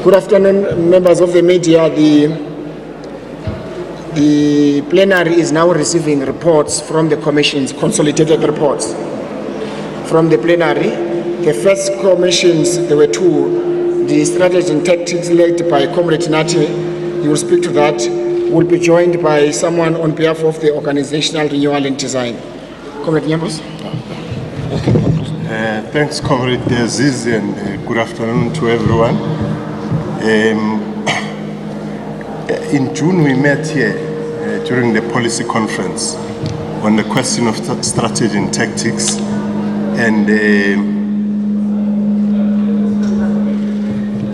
Good afternoon, members of the media. The plenary is now receiving reports from the commissions, consolidated reports from the plenary. The first commissions, there were two. The strategy and tactics led by Comrade Nati, he will speak to that, will be joined by someone on behalf of the organizational renewal and design. Comrade Nyambos. Thanks, Comrade Aziz, and good afternoon to everyone. In June, we met here during the policy conference on the question of strategy and tactics, and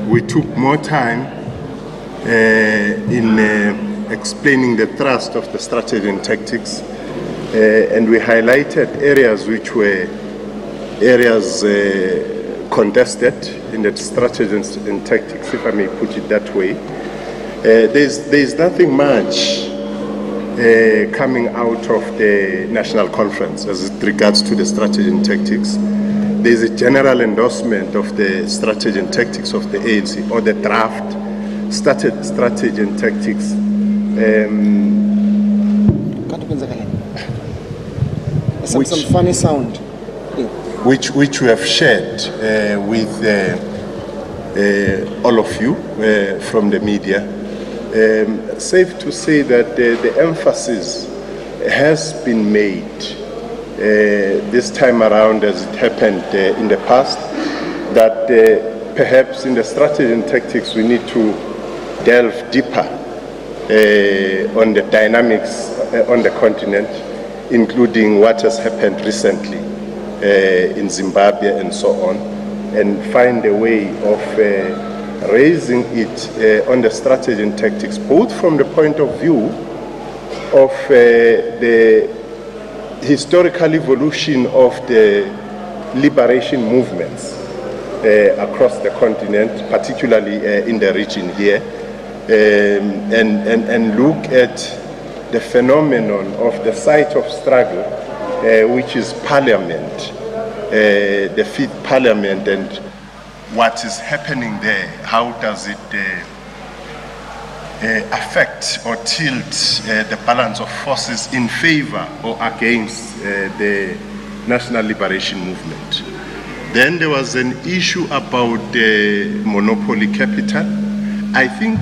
we took more time in explaining the thrust of the strategy and tactics, and we highlighted areas which were areas contested in the strategy and tactics, if I may put it that way. There's nothing much coming out of the national conference as it regards to the strategy and tactics. There's a general endorsement of the strategy and tactics of the ANC, or the draft strategy and tactics. Some funny sound. Which we have shared with all of you from the media. Safe to say that the emphasis has been made this time around, as it happened in the past, that perhaps in the strategy and tactics we need to delve deeper on the dynamics on the continent, including what has happened recently in Zimbabwe and so on, and find a way of raising it on the strategy and tactics, both from the point of view of the historical evolution of the liberation movements across the continent, particularly in the region here, and look at the phenomenon of the site of struggle, which is Parliament, the fifth Parliament, and what is happening there. How does it affect or tilt the balance of forces in favor or against the national liberation movement? Then there was an issue about monopoly capital. I think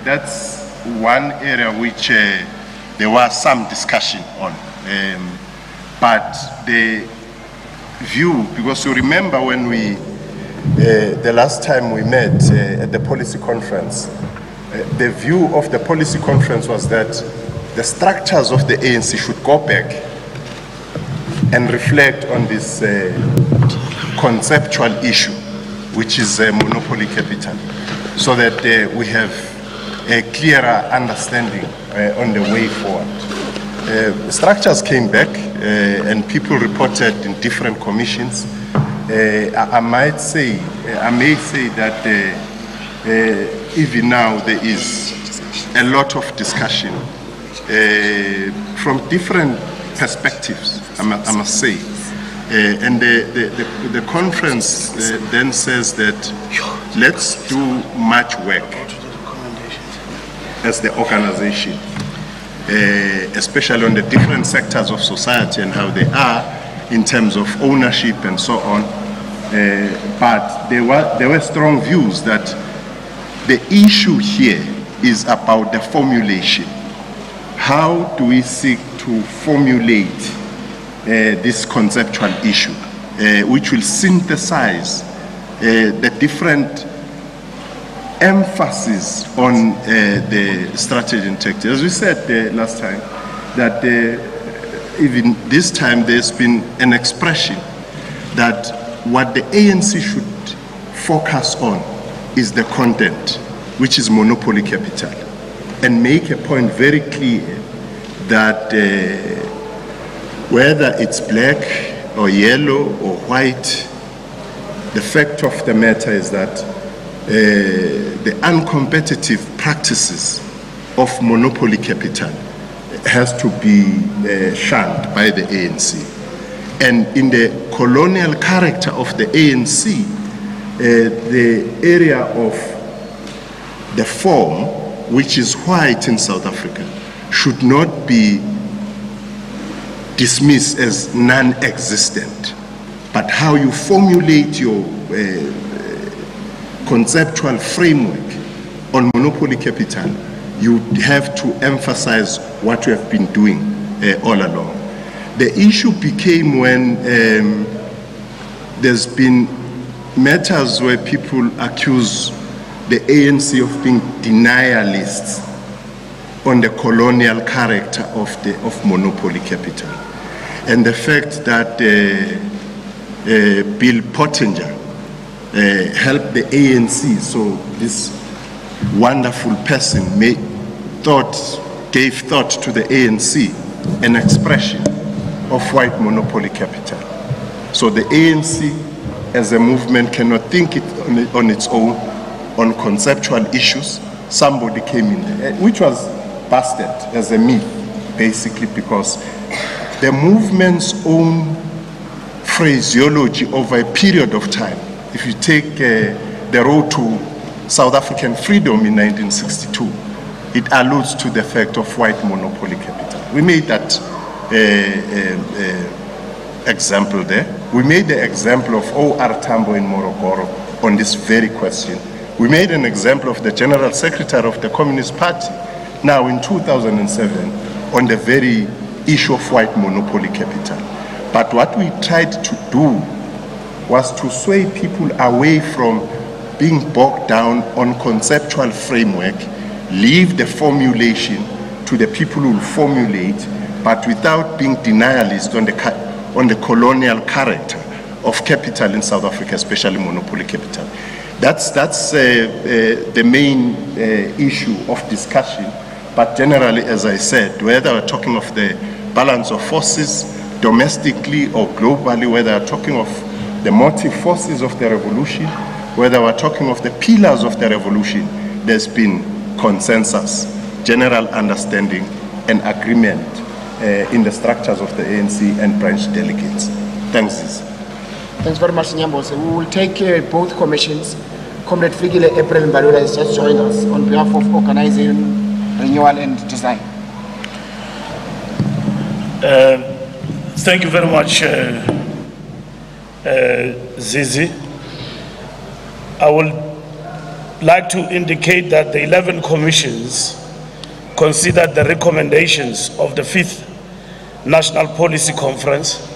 that's one area which there was some discussion on. But the view, because you remember when we, the last time we met at the policy conference, the view of the policy conference was that the structures of the ANC should go back and reflect on this conceptual issue, which is monopoly capital, so that we have a clearer understanding on the way forward. Structures came back and people reported in different commissions. I may say that even now there is a lot of discussion from different perspectives, I must say. And the conference then says that let's do much work as the organization, especially on the different sectors of society and how they are in terms of ownership and so on. But there were strong views that the issue here is about the formulation. How do we seek to formulate this conceptual issue, which will synthesize the different emphasis on the strategy and tactics. As we said last time, that even this time there's been an expression that what the ANC should focus on is the content, which is monopoly capital, and make a point very clear that whether it's black or yellow or white, the fact of the matter is that the uncompetitive practices of monopoly capital has to be shunned by the ANC. And in the colonial character of the ANC, the area of the form, which is white in South Africa, should not be dismissed as non-existent, but how you formulate your conceptual framework on monopoly capital, you have to emphasize what you have been doing all along. The issue became when there's been matters where people accuse the ANC of being denialists on the colonial character of monopoly capital. And the fact that Bill Pottinger helped the ANC, so this wonderful person gave thought to the ANC, an expression of white monopoly capital. So the ANC as a movement cannot think it on its own on conceptual issues. Somebody came in there, which was busted as a myth, basically, because the movement's own phraseology over a period of time, if you take the road to South African freedom in 1962, it alludes to the fact of white monopoly capital. We made that example there. We made the example of O.R. Tambo in Morogoro on this very question. We made an example of the General Secretary of the Communist Party now in 2007 on the very issue of white monopoly capital. But what we tried to do was to sway people away from being bogged down on conceptual framework, leave the formulation to the people who will formulate, but without being denialist on the colonial character of capital in South Africa, especially monopoly capital. That's the main issue of discussion. But generally, as I said, whether we're talking of the balance of forces domestically or globally, whether we're talking of the motive forces of the revolution, whether we're talking of the pillars of the revolution, there's been consensus, general understanding, and agreement in the structures of the ANC and branch delegates. Thanks. Thanks very much, Nyambose. We will take both commissions. Comrade Fikile April Mbalula has just joined us on behalf of Organizing, Renewal and Design. Thank you very much, Zizi. I would like to indicate that the 11 commissions considered the recommendations of the 5th National Policy Conference,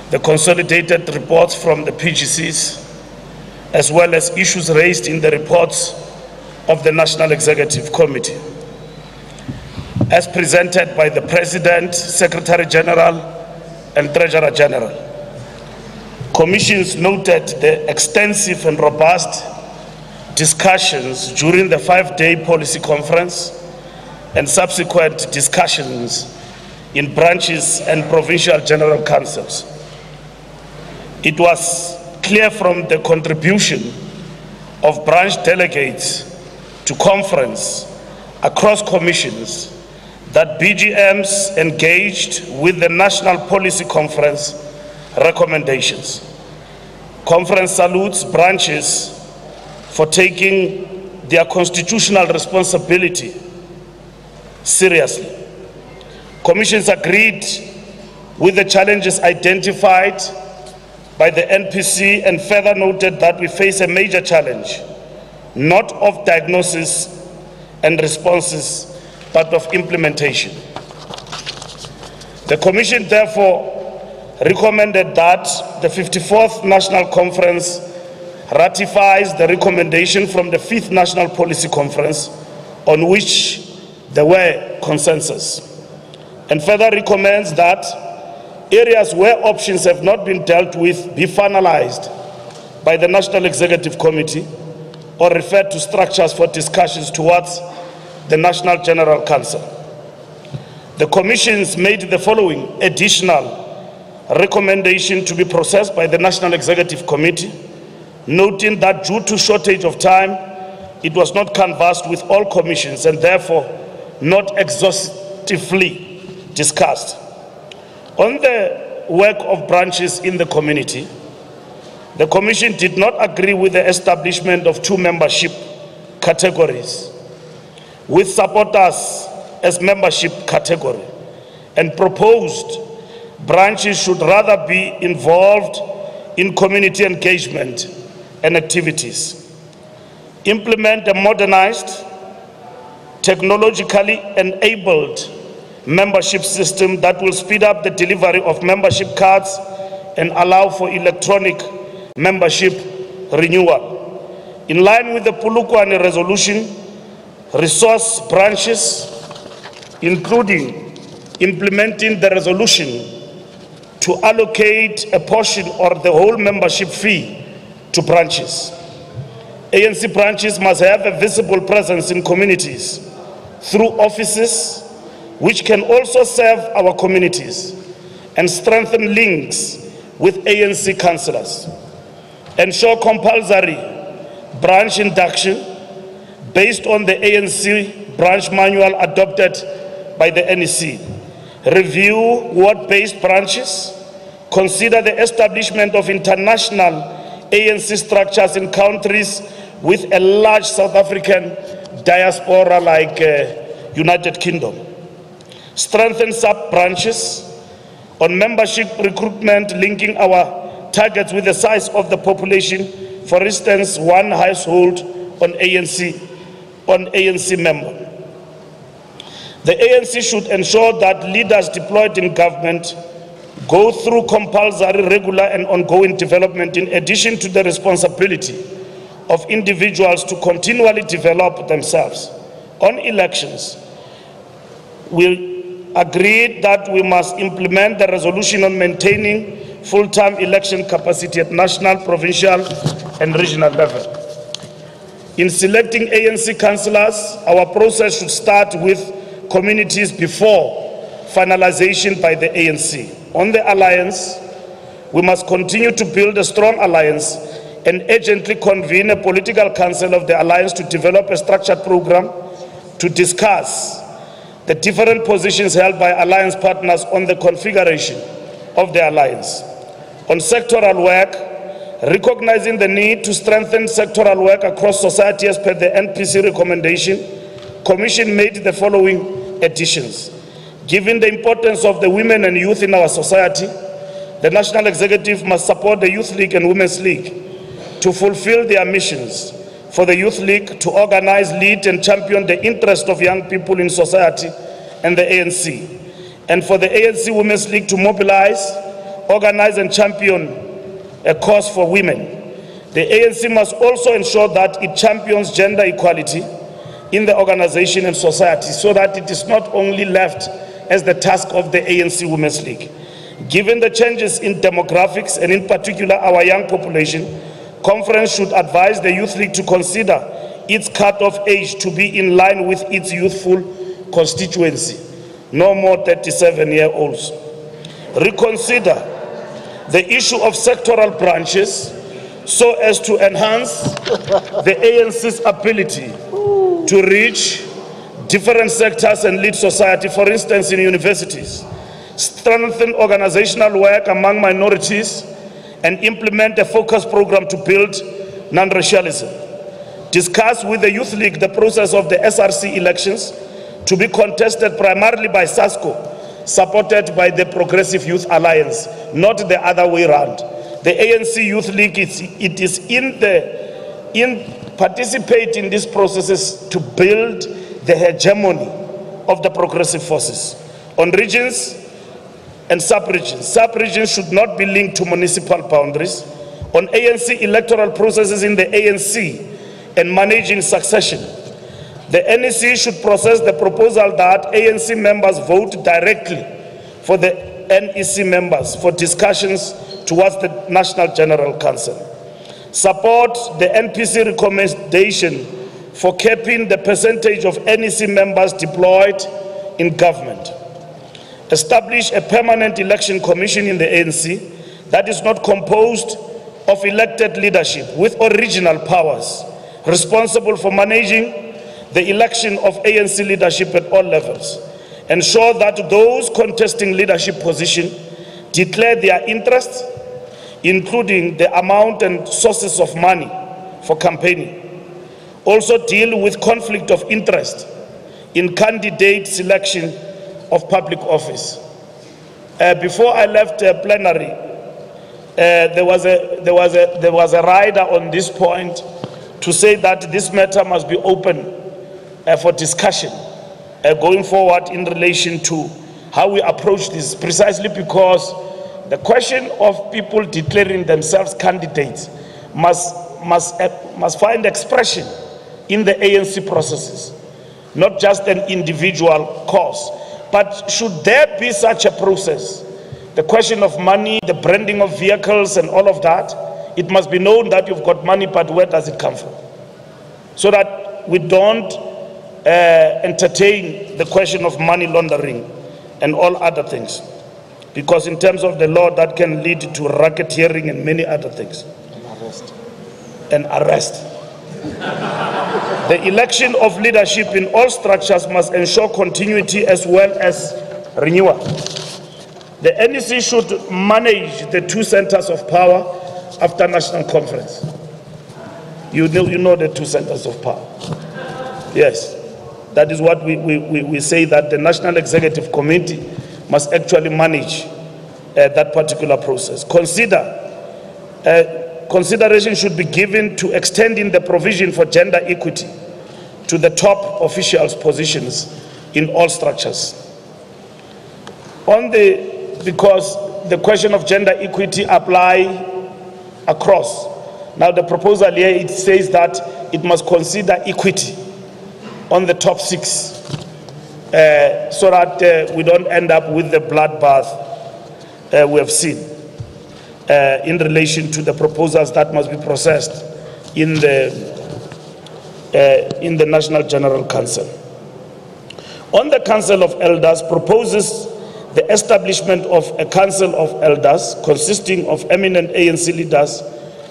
the consolidated reports from the PGCs, as well as issues raised in the reports of the National Executive Committee, as presented by the President, Secretary General, and Treasurer General. Commissions noted the extensive and robust discussions during the 5-day policy conference and subsequent discussions in branches and provincial general councils. It was clear from the contribution of branch delegates to conference across commissions that BGMs engaged with the National Policy Conference recommendations. Conference salutes branches for taking their constitutional responsibility seriously. Commissions agreed with the challenges identified by the NPC and further noted that we face a major challenge, not of diagnosis and responses, but of implementation. The Commission therefore recommended that the 54th National Conference ratifies the recommendation from the 5th National Policy Conference, on which there were consensus, and further recommends that areas where options have not been dealt with be finalized by the National Executive Committee or referred to structures for discussions towards the National General Council. The commissions made the following additional recommendation to be processed by the National Executive Committee, noting that due to shortage of time, it was not canvassed with all commissions and therefore not exhaustively discussed. On the work of branches in the community, the Commission did not agree with the establishment of 2 membership categories, with supporters as membership category, and proposed branches should rather be involved in community engagement and activities. Implement a modernized, technologically enabled membership system that will speed up the delivery of membership cards and allow for electronic membership renewal. In line with the Polokwane resolution, resource branches, including implementing the resolution to allocate a portion or the whole membership fee to branches. ANC branches must have a visible presence in communities through offices which can also serve our communities and strengthen links with ANC councillors. Ensure compulsory branch induction based on the ANC branch manual adopted by the NEC. Review ward-based branches. Consider the establishment of international ANC structures in countries with a large South African diaspora like United Kingdom. Strengthen sub-branches on membership recruitment, linking our targets with the size of the population. For instance, one household on ANC member. The ANC should ensure that leaders deployed in government go through compulsory, regular and ongoing development in addition to the responsibility of individuals to continually develop themselves. On elections, we agreed that we must implement the resolution on maintaining full-time election capacity at national, provincial and regional level. In selecting ANC councillors, our process should start with communities before finalization by the ANC. On the alliance, we must continue to build a strong alliance and urgently convene a political council of the alliance to develop a structured program to discuss the different positions held by alliance partners on the configuration of the alliance. On sectoral work, recognizing the need to strengthen sectoral work across society as per the NPC recommendation, Commission made the following additions. Given the importance of the women and youth in our society, the National Executive must support the Youth League and Women's League to fulfill their missions. For the Youth League to organize, lead and champion the interest of young people in society and the ANC. And for the ANC Women's League to mobilize, organize and champion a cause for women. The ANC must also ensure that it champions gender equality in the organization and society so that it is not only left as the task of the ANC Women's League. Given the changes in demographics and in particular our young population, Conference should advise the Youth League to consider its cut-off age to be in line with its youthful constituency, no more 37-year-olds. Reconsider the issue of sectoral branches so as to enhance the ANC's ability to reach different sectors and lead society, for instance, in universities. Strengthen organizational work among minorities and implement a focused program to build non-racialism. Discuss with the Youth League the process of the SRC elections to be contested primarily by SASCO, supported by the Progressive Youth Alliance, not the other way around. The ANC Youth League participate in these processes to build the hegemony of the progressive forces. On regions and sub-regions. Sub-regions should not be linked to municipal boundaries. On ANC electoral processes in the ANC and managing succession, the NEC should process the proposal that ANC members vote directly for the NEC members for discussions towards the National General Council. Support the NPC recommendation for capping the percentage of NEC members deployed in government. Establish a permanent election commission in the ANC that is not composed of elected leadership with original powers, responsible for managing the election of ANC leadership at all levels. Ensure that those contesting leadership position declare their interests, including the amount and sources of money for campaigning. Also deal with conflict of interest in candidate selection of public office. Before I left plenary, there was a rider on this point to say that this matter must be open for discussion going forward in relation to how we approach this, precisely because the question of people declaring themselves candidates must find expression in the ANC processes, not just an individual cause. But should there be such a process, the question of money, the branding of vehicles and all of that, it must be known that you've got money, but where does it come from? So that we don't entertain the question of money laundering and all other things. Because in terms of the law, that can lead to racketeering and many other things. And arrest. The election of leadership in all structures must ensure continuity as well as renewal. The NEC should manage the 2 centers of power after national conference. You know the 2 centers of power. Yes, that is what we say, that the National Executive Committee must actually manage that particular process. Consideration should be given to extending the provision for gender equity to the top officials' positions in all structures. Because the question of gender equity apply across. Now the proposal here, it says that it must consider equity on the top 6 so that we don't end up with the bloodbath we have seen in relation to the proposals that must be processed in the National General Council. On the Council of Elders proposes the establishment of a Council of Elders consisting of eminent ANC leaders,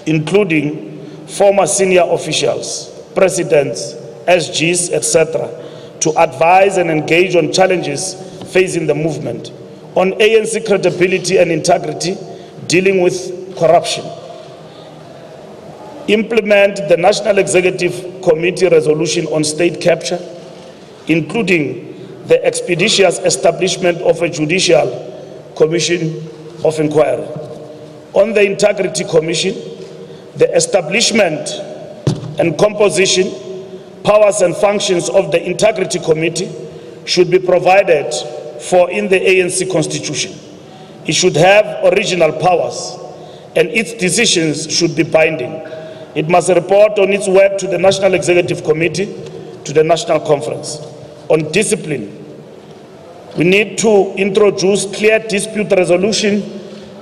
including former senior officials, presidents, SGs, etc., to advise and engage on challenges facing the movement, on ANC credibility and integrity, dealing with corruption. Implement the National Executive Committee resolution on state capture, including the expeditious establishment of a judicial commission of inquiry. On the Integrity Commission, the establishment and composition, powers and functions of the Integrity Committee should be provided for in the ANC Constitution. It should have original powers and its decisions should be binding. It must report on its work to the National Executive Committee, to the National Conference. On discipline, we need to introduce clear dispute resolution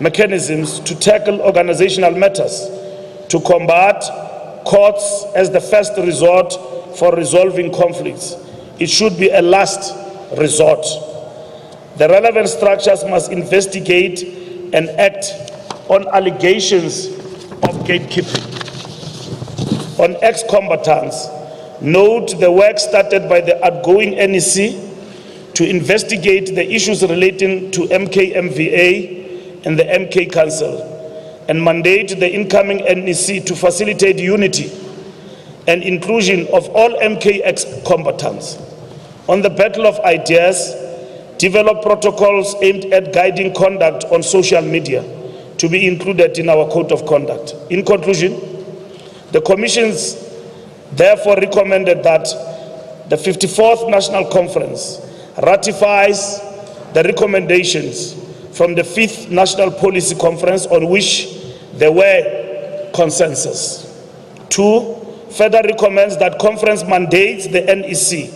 mechanisms to tackle organizational matters, to combat courts as the first resort for resolving conflicts. It should be a last resort. The relevant structures must investigate and act on allegations of gatekeeping. On ex-combatants, note the work started by the outgoing NEC to investigate the issues relating to MK-MVA and the MK Council, and mandate the incoming NEC to facilitate unity and inclusion of all MK ex-combatants. On the battle of ideas, develop protocols aimed at guiding conduct on social media to be included in our code of conduct. In conclusion, the Commissions therefore recommended that the 54th National Conference ratifies the recommendations from the 5th National Policy Conference on which there were consensus. 2, further recommends that conference mandates the NEC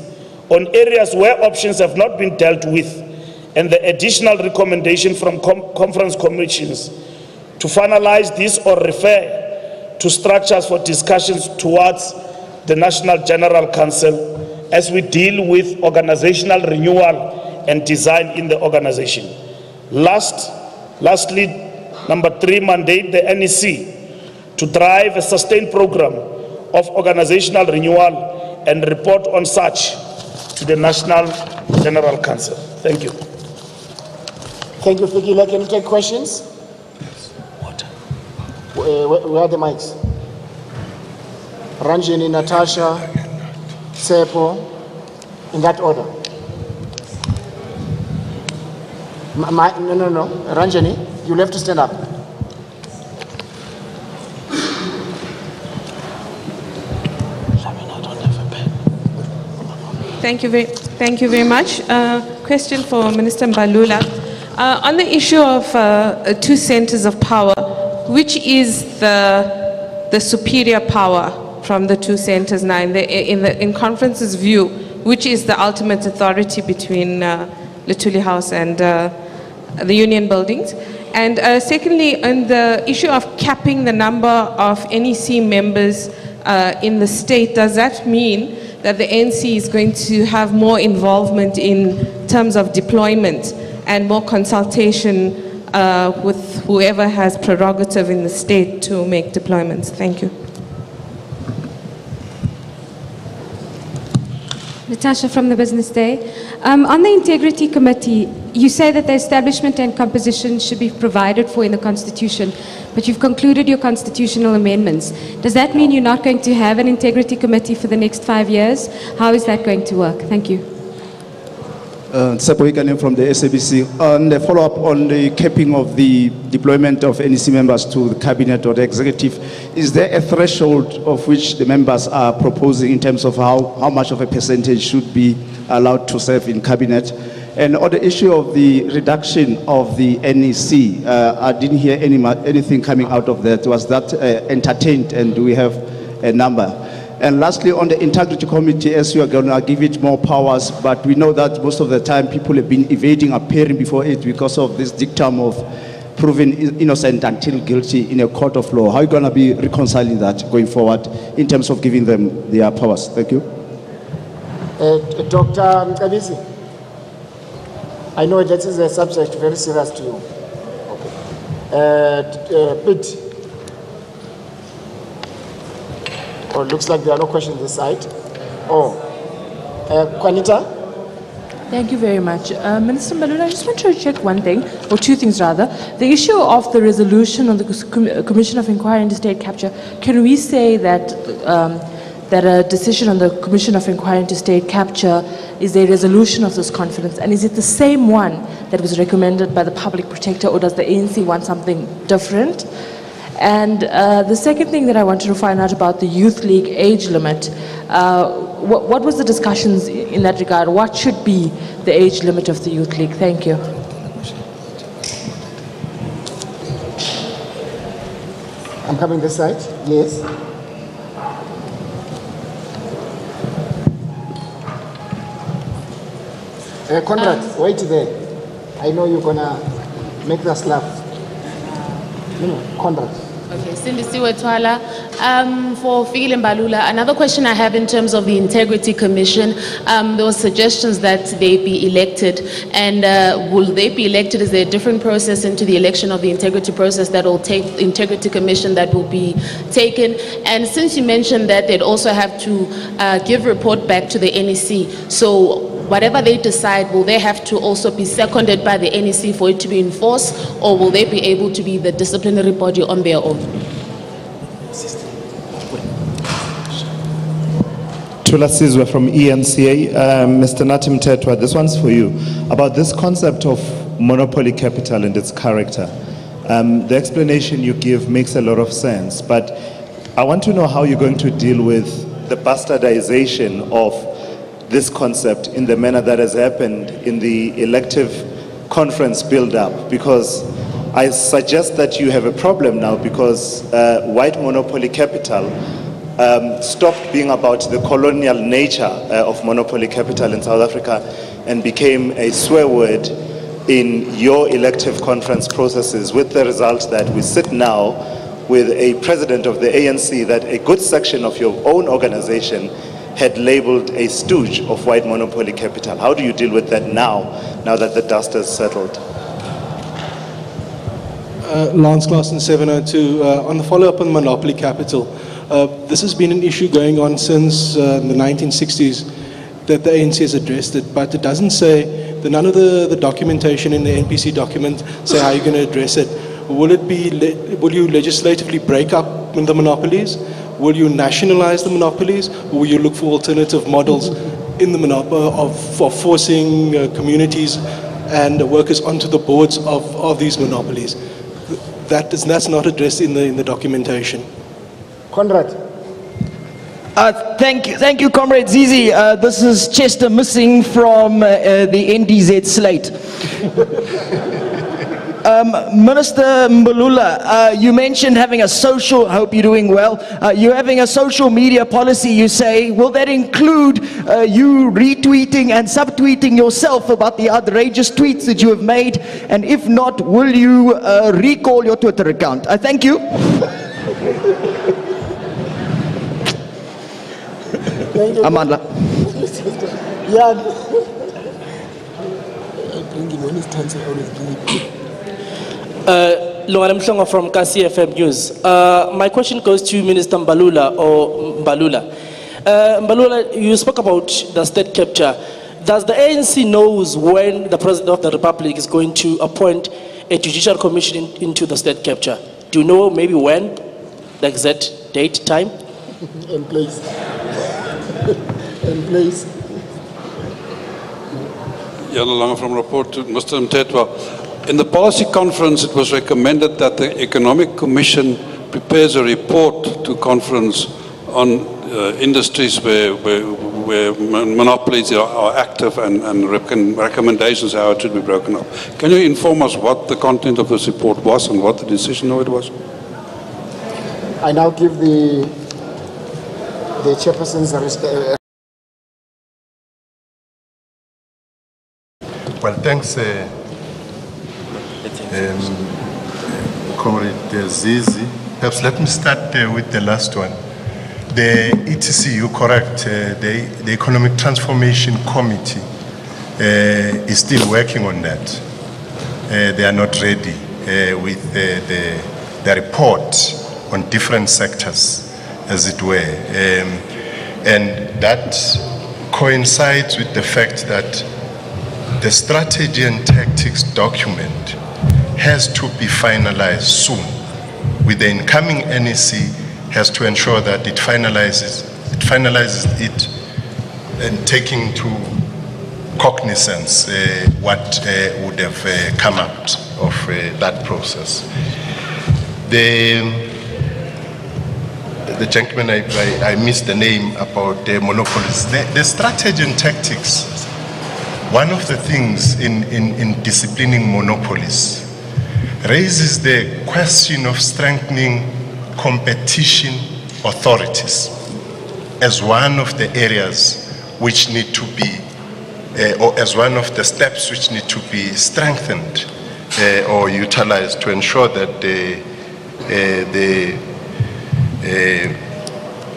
on areas where options have not been dealt with, and the additional recommendation from conference commissions to finalize this or refer to structures for discussions towards the National General Council as we deal with organizational renewal and design in the organization. Lastly, number 3, mandate the NEC to drive a sustained program of organizational renewal and report on such to the National General Council. Thank you. Thank you, Fikile. Can you take questions? Where are the mics? Ranjeni, Natasha, Tsepo, in that order. No. Ranjeni, you'll have to stand up. Thank you very much. Question for Minister Mbalula. On the issue of two centers of power, which is the superior power from the two centers now? In conference's view, which is the ultimate authority between Luthuli House and the Union buildings? And secondly, on the issue of capping the number of NEC members in the state, does that mean that the ANC is going to have more involvement in terms of deployment and more consultation with whoever has prerogative in the state to make deployments? Thank you. Natasha from the Business Day. On the Integrity Committee, you say that the establishment and composition should be provided for in the Constitution, but you've concluded your constitutional amendments. Does that mean you're not going to have an Integrity Committee for the next 5 years? How is that going to work? Thank you. Tsepo Hikanem from the SABC. On the follow-up on the capping of the deployment of NEC members to the cabinet or the executive, is there a threshold of which the members are proposing in terms of how much of a percentage should be allowed to serve in cabinet? And on the issue of the reduction of the NEC, I didn't hear anything coming out of that. Was that entertained, and do we have a number? And lastly, on the Integrity Committee, as you are going to give it more powers, but we know that most of the time people have been evading appearing before it because of this dictum of proven innocent until guilty in a court of law. How are you going to be reconciling that going forward in terms of giving them their powers? Thank you. Dr. Mkabisi, I know that is a subject very serious to you. Okay. Pete. Oh, looks like there are no questions this side. Oh, Juanita? Thank you very much. Minister Mbalula, I just want to check one thing, or two things rather. The issue of the resolution on the Commission of Inquiry into State Capture, can we say that that a decision on the Commission of Inquiry into State Capture is a resolution of this conference? And is it the same one that was recommended by the Public Protector, or does the ANC want something different? And the second thing that I wanted to find out about the Youth League age limit, what was the discussions in that regard? What should be the age limit of the Youth League? Thank you. I'm coming this side. Yes. Conrad, wait there. I know you're gonna make us laugh. No, Conrad. Okay, Cindy Siwetwala. For Fikile Mbalula, another question I have in terms of the Integrity Commission, there were suggestions that they be elected, and will they be elected? Is there a different process into the election of the integrity process that will take the Integrity Commission that will be taken? And since you mentioned that they'd also have to give report back to the NEC, so whatever they decide, will they have to also be seconded by the NEC for it to be enforced, or will they be able to be the disciplinary body on their own? Tula Sizwe from ENCA. Mr. Nathi Mthethwa, this one's for you. About this concept of monopoly capital and its character. The explanation you give makes a lot of sense, but I want to know how you're going to deal with the bastardization of this concept in the manner that has happened in the elective conference build-up, because I suggest that you have a problem now, because white monopoly capital stopped being about the colonial nature of monopoly capital in South Africa and became a swear word in your elective conference processes, with the result that we sit now with a president of the ANC that a good section of your own organization had labeled a stooge of white monopoly capital. How do you deal with that now that the dust has settled? Lance Claassen, 702. On the follow-up on monopoly capital, this has been an issue going on since the 1960s that the ANC has addressed it, but it doesn't say, none of the documentation in the NPC document say how you're going to address it. Will you legislatively break up the monopolies? will you nationalize the monopolies, or will you look for alternative models in the for forcing communities and workers onto the boards of these monopolies? That's not addressed in the documentation. Conrad. Thank you, Comrade Zizi. This is Chester Missing from the NDZ slate. Minister Mbalula, you mentioned having a social, I hope you're doing well, you're having a social media policy, you say. Will that include you retweeting and subtweeting yourself about the outrageous tweets that you have made? And if not, will you recall your Twitter account? Thank you. Thank you. Amandla. Yeah. I bring him when it's time to always bring him. Lungana Mhlongo from KCFM News. My question goes to Minister Mbalula or Mbalula. Mbalula, you spoke about the state capture. Does the ANC knows when the President of the Republic is going to appoint a judicial commission into the state capture? Do you know maybe when? The exact date, time? And place. And place. Jan Lange from Report to Mr. Mtetwa. In the policy conference, it was recommended that the Economic Commission prepares a report to conference on industries where monopolies are active and recommendations how it should be broken up. Can you inform us what the content of this report was and what the decision of it was? I now give the chairperson's Well, thanks, Comrade Zizi. Perhaps let me start with the last one. The ETC, you're correct, the Economic Transformation Committee is still working on that. They are not ready with the report on different sectors, as it were. And that coincides with the fact that the strategy and tactics document has to be finalized soon. With the incoming NEC has to ensure that it finalizes it and taking to cognizance what would have come out of that process. The gentleman, I missed the name about the monopolies. The strategy and tactics, one of the things in disciplining monopolies raises the question of strengthening competition authorities as one of the areas which need to be, or as one of the steps which need to be strengthened or utilized to ensure that the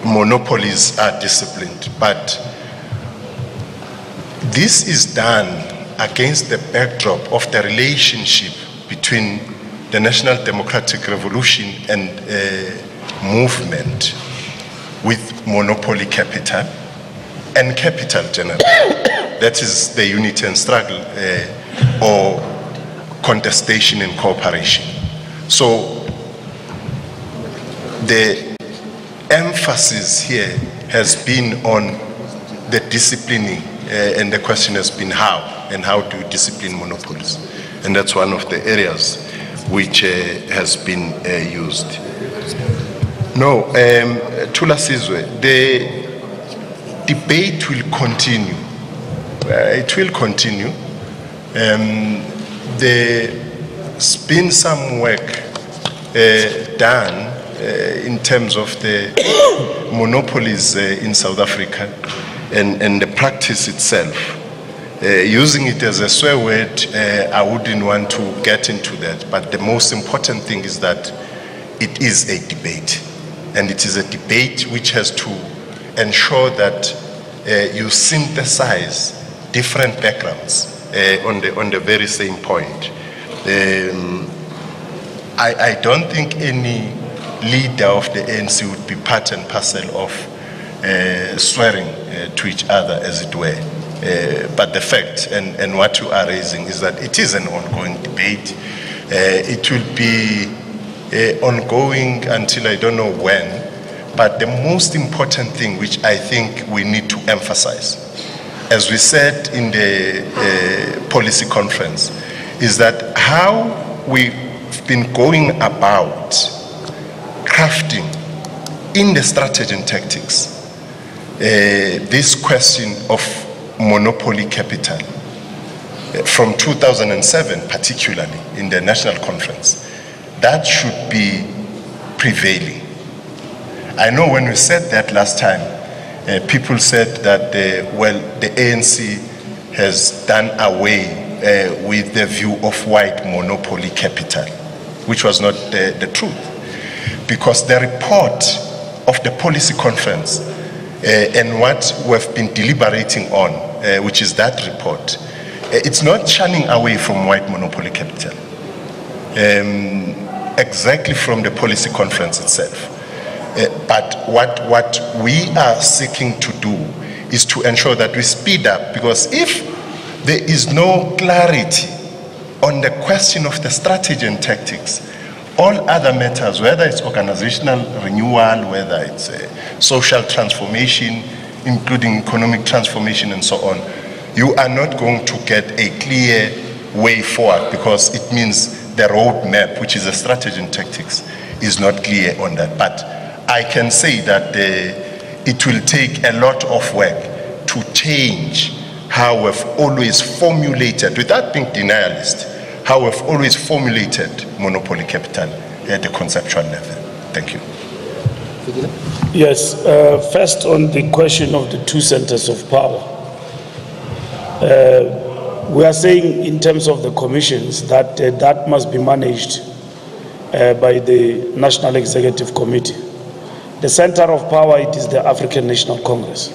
monopolies are disciplined. But this is done against the backdrop of the relationship between the National Democratic Revolution and movement with monopoly capital and capital generally. That is the unity and struggle or contestation and cooperation. So the emphasis here has been on the disciplining and the question has been how do you discipline monopolies? And that's one of the areas which has been used. No, Tula Sizwe, the debate will continue. It will continue. There's been some work done in terms of the monopolies in South Africa and the practice itself. Using it as a swear word, I wouldn't want to get into that. But the most important thing is that it is a debate. And it is a debate which has to ensure that you synthesize different backgrounds on the very same point. I don't think any leader of the ANC would be part and parcel of swearing to each other, as it were. But the fact and what you are raising is that it is an ongoing debate. It will be ongoing until I don't know when, But the most important thing, which I think we need to emphasize, as we said in the policy conference, is that how we've been going about crafting in the strategy and tactics this question of monopoly capital from 2007, particularly in the national conference, that should be prevailing. I know when we said that last time, people said that, well, the ANC has done away with the view of white monopoly capital, which was not the truth. Because the report of the policy conference and what we've been deliberating on, which is that report, it's not shunning away from white monopoly capital, exactly from the policy conference itself. But what we are seeking to do is to ensure that we speed up, because if there is no clarity on the question of the strategy and tactics, all other matters, whether it's organizational renewal, whether it's social transformation, including economic transformation and so on, you are not going to get a clear way forward, because it means the roadmap, which is a strategy and tactics, is not clear on that. But I can say that it will take a lot of work to change how we've always formulated, without being denialist, how we've always formulated monopoly capital at the conceptual level. Thank you. Yes, first on the question of the two centers of power. We are saying in terms of the commissions that that must be managed by the National Executive Committee. The center of power, it is the African National Congress.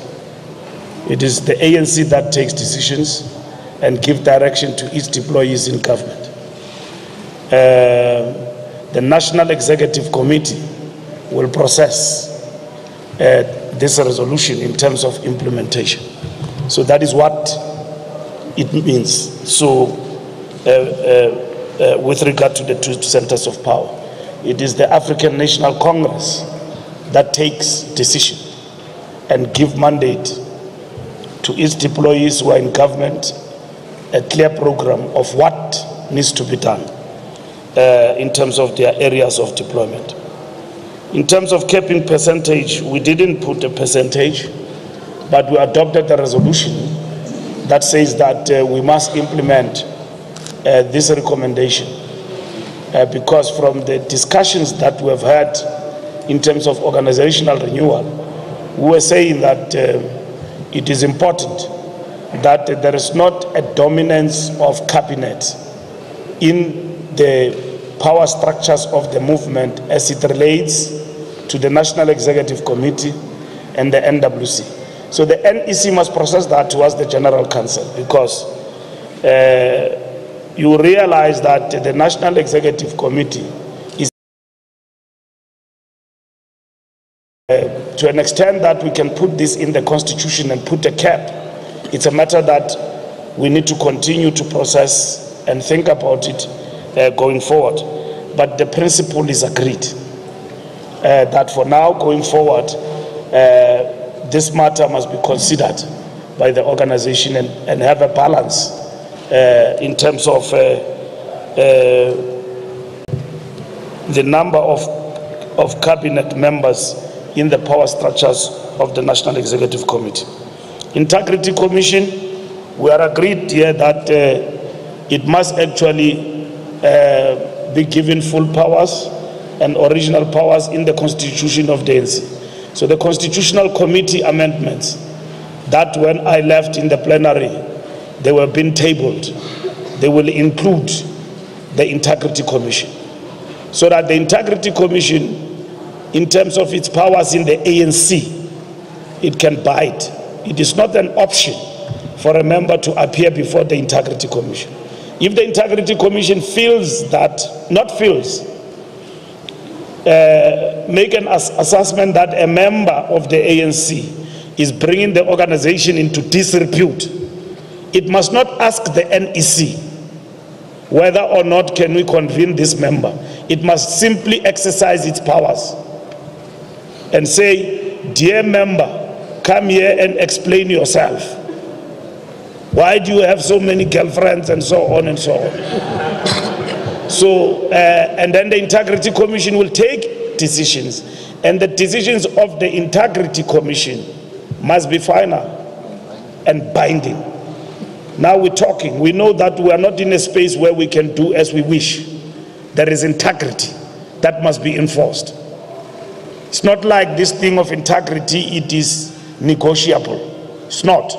It is the ANC that takes decisions and give direction to its deployees in government. The National Executive Committee will process this resolution in terms of implementation. So that is what it means. So with regard to the two centers of power, it is the African National Congress that takes decision and give mandate to its deployees who are in government a clear program of what needs to be done in terms of their areas of deployment. In terms of capping percentage, we didn't put a percentage, but we adopted a resolution that says that we must implement this recommendation because from the discussions that we have had in terms of organizational renewal, we were saying that it is important that there is not a dominance of cabinet in the power structures of the movement as it relates to the National Executive Committee and the NWC. So the NEC must process that towards the General Council, because you realize that the National Executive Committee is to an extent that we can put this in the Constitution and put a cap. It's a matter that we need to continue to process and think about it going forward. But the principle is agreed that for now, going forward, this matter must be considered by the organization and have a balance in terms of the number of cabinet members in the power structures of the National Executive Committee. Integrity Commission, we are agreed here that it must actually be given full powers and original powers in the Constitution of the ANC. So the Constitutional Committee amendments that when I left in the plenary, they were being tabled. They will include the Integrity Commission, so that the Integrity Commission, in terms of its powers in the ANC, it can bite. It is not an option for a member to appear before the Integrity Commission. If the Integrity Commission feels that, make an assessment that a member of the ANC is bringing the organization into disrepute, it must not ask the NEC whether or not can we convene this member. It must simply exercise its powers and say, dear member, come here and explain yourself. Why do you have so many girlfriends and so on and so on? So, and then the Integrity Commission will take decisions, and the decisions of the Integrity Commission must be final and binding. Now we're talking. We know that we are not in a space where we can do as we wish. There is integrity that must be enforced. It's not like this thing of integrity, it is negotiable. It's not.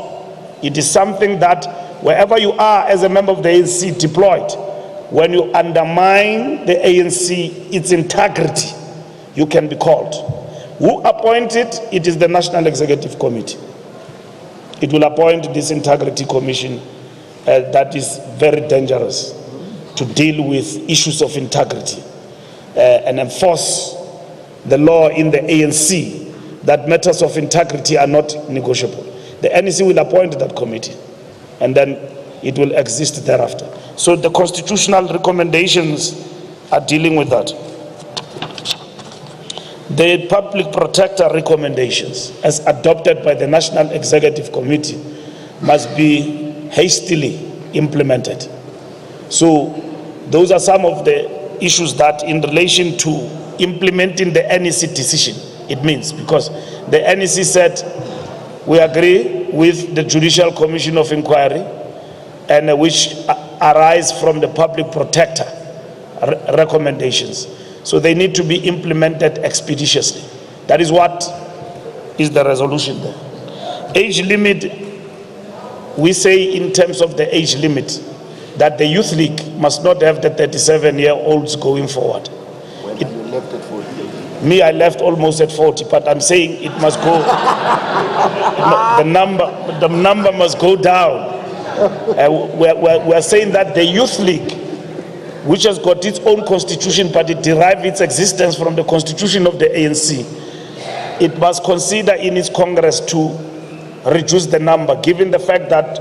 It is something that wherever you are as a member of the ANC deployed, when you undermine the ANC, its integrity, you can be called. Who appointed? It is the National Executive Committee. It will appoint this Integrity Commission that is very dangerous to deal with issues of integrity and enforce the law in the ANC that matters of integrity are not negotiable. The NEC will appoint that committee, and then it will exist thereafter. So the constitutional recommendations are dealing with that. The Public Protector recommendations, as adopted by the National Executive Committee, must be hastily implemented. So those are some of the issues that in relation to implementing the NEC decision, it means, because the NEC said we agree with the Judicial Commission of Inquiry and which arise from the Public Protector recommendations. So they need to be implemented expeditiously. That is what is the resolution there. Age limit, we say in terms of the age limit that the Youth League must not have the 37-year-olds going forward. When you left at 40? Me, I left almost at 40, but I'm saying it must go, the number must go down. We're saying that the Youth League, which has got its own constitution, but it derives its existence from the constitution of the ANC, it must consider in its Congress to reduce the number, given the fact that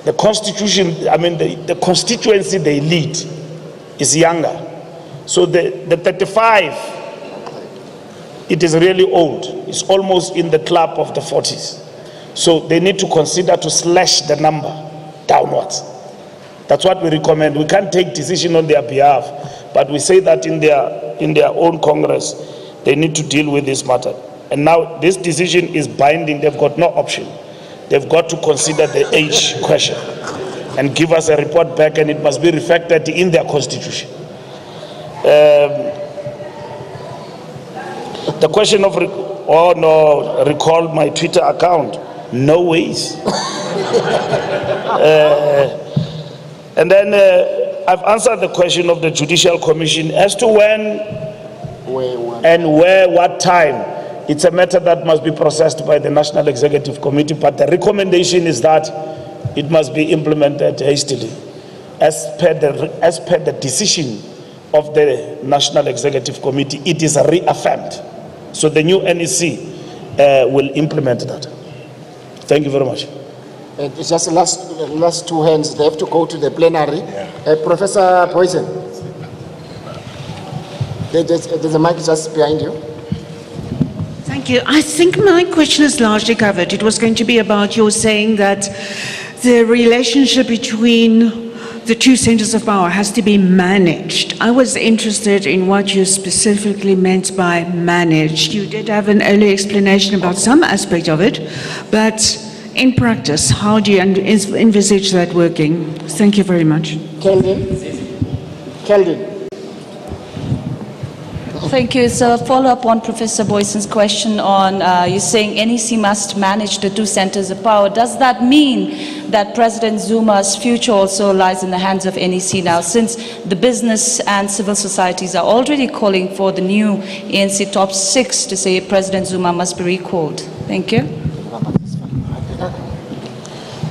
the constitution, I mean the constituency they lead is younger. So the 35, it is really old. It's almost in the club of the 40s. So they need to consider to slash the number downwards. That's what we recommend. We can't take decision on their behalf, but we say that in their own Congress, they need to deal with this matter. And now this decision is binding. They've got no option. They've got to consider the age question and give us a report back, and it must be reflected in their constitution. The question of, recall my Twitter account. No ways. And then I've answered the question of the Judicial Commission as to when and where, what time. It's a matter that must be processed by the National Executive Committee, but the recommendation is that it must be implemented hastily as per the decision of the National Executive Committee. It is reaffirmed. So the new NEC will implement that. Thank you very much. It's just the last two hands. They have to go to the plenary. Professor Poison, there's a mic just behind you. Thank you. I think my question is largely covered. It was going to be about your saying that the relationship between the two centers of power has to be managed. I was interested in what you specifically meant by managed. You did have an early explanation about some aspect of it, but in practice, how do you envisage that working? Thank you very much. Keldin. Thank you. It's a follow-up on Professor Boyson's question on you saying NEC must manage the two centers of power. Does that mean that President Zuma's future also lies in the hands of NEC now, since the business and civil societies are already calling for the new ANC top 6 to say President Zuma must be recalled? Thank you.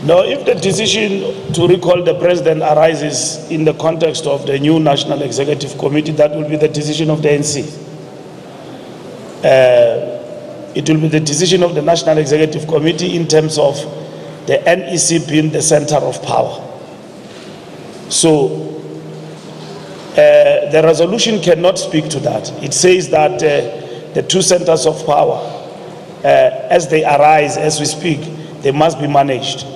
No, if the decision to recall the president arises in the context of the new National Executive Committee, that will be the decision of the NC. It will be the decision of the National Executive Committee in terms of the NEC being the center of power. So the resolution cannot speak to that. It says that the two centers of power, as they arise, as we speak, they must be managed.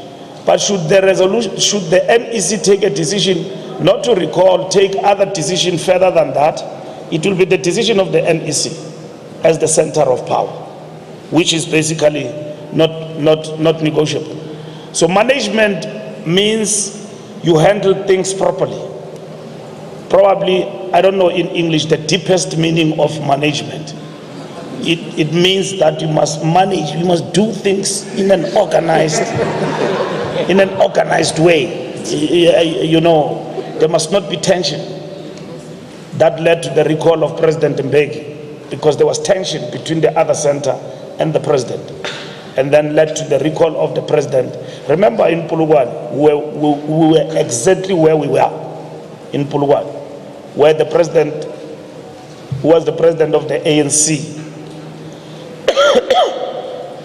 But should the NEC take a decision not to recall, take other decision further than that, it will be the decision of the NEC as the center of power, which is basically not negotiable. So management means you handle things properly. Probably, I don't know in English, the deepest meaning of management. It means that you must manage, you must do things in an organized way. You know, there must not be tension. That led to the recall of President Mbeki, because there was tension between the other center and the president, and then led to the recall of the president. Remember in Polokwane, we were exactly where we were in Polokwane, where the president, who was the president of the ANC,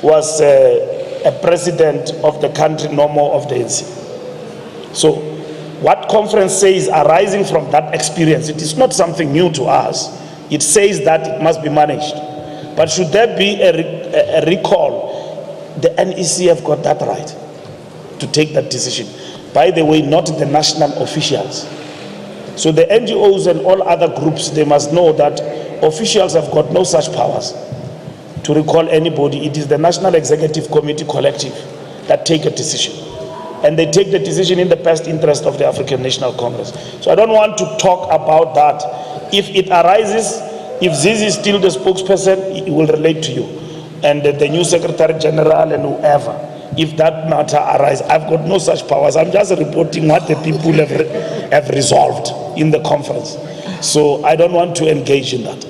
was a president of the country, no more of the ANC. So what conference says arising from that experience, it is not something new to us. It says that it must be managed. But should there be a recall, the NEC have got that right to take that decision. By the way, not the national officials. So the NGOs and all other groups, they must know that officials have got no such powers to recall anybody. It is the National Executive Committee Collective that take a decision. And they take the decision in the best interest of the African National Congress. So I don't want to talk about that. If it arises, if Zizi is still the spokesperson, it will relate to you. And the new Secretary General and whoever, if that matter arises, I've got no such powers. I'm just reporting what the people have resolved in the conference. So I don't want to engage in that.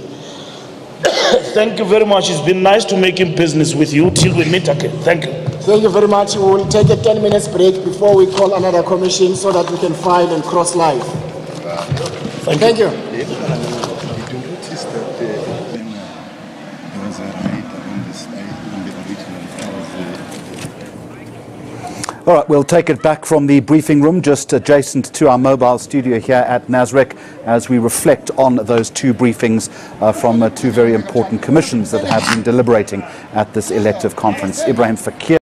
Thank you very much. It's been nice to making business with you till we meet again. Thank you. Thank you very much. We will take a 10-minute break before we call another commission so that we can file and cross live. Thank you. Did you notice that there was a raid on the site on the original? All right, we'll take it back from the briefing room just adjacent to our mobile studio here at Nasrec as we reflect on those two briefings from two very important commissions that have been deliberating at this elective conference. Ibrahim Fakir.